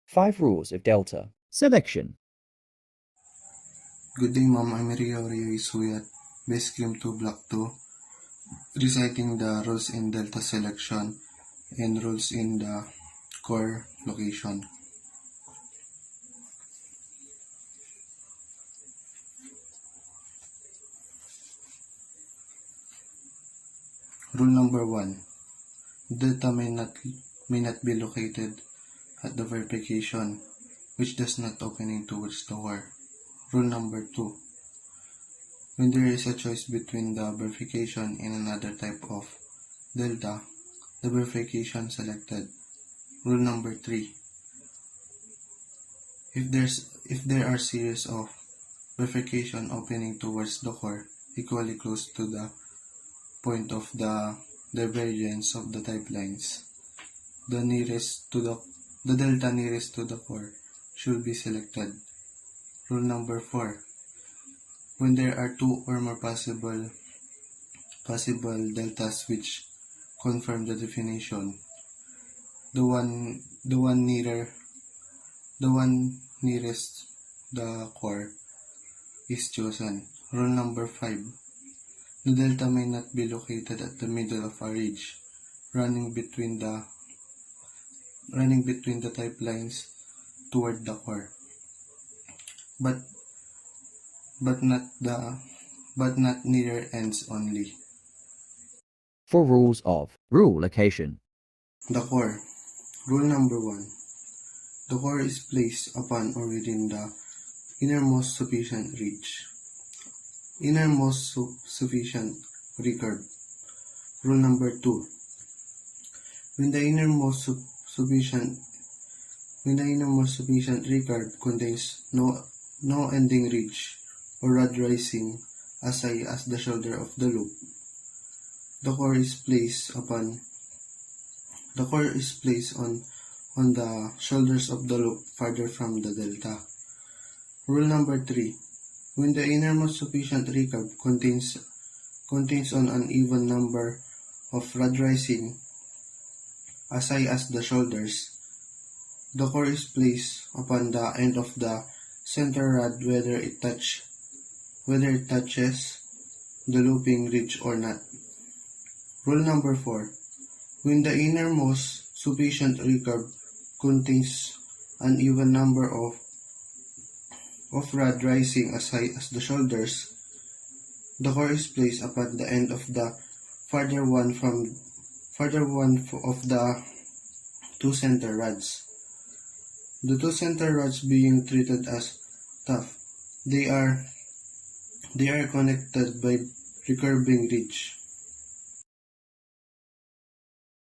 5 rules of delta. Selection. Good day, ma'am. I'm Rio Isuyat, Base Cream 2, Block 2, reciting the rules in delta selection and rules in the core location. Rule number 1. Delta may not be located at the verification, which does not opening towards the core. Rule number 2. When there is a choice between the verification and another type of delta, the verification selected. Rule number 3. If there are series of verification opening towards the core equally close to the point of the divergence of the type lines, the delta nearest to the core should be selected. Rule number 4. When there are two or more possible deltas which confirm the definition, the one nearest the core is chosen. Rule number 5. The delta may not be located at the middle of a ridge running between the type lines toward the core, but not near ends only. 4 rules of rule location. The core. Rule number 1. The core is placed upon or within the innermost sufficient ridge. Innermost sufficient recurve. Rule number 2. When the innermost sufficient recurve contains no ending ridge or rod rising as high as the shoulder of the loop, the core is placed on the shoulders of the loop farther from the delta. Rule number 3. When the innermost sufficient recurve contains an uneven number of rod rising as high as the shoulders, the core is placed upon the end of the center rod whether it touches the looping ridge or not. Rule number 4. When the innermost sufficient recurve contains an even number of rod rising as high as the shoulders, the core is placed upon the end of the farther one of the two center rods. The two center rods being treated as tough, they are connected by recurving ridge.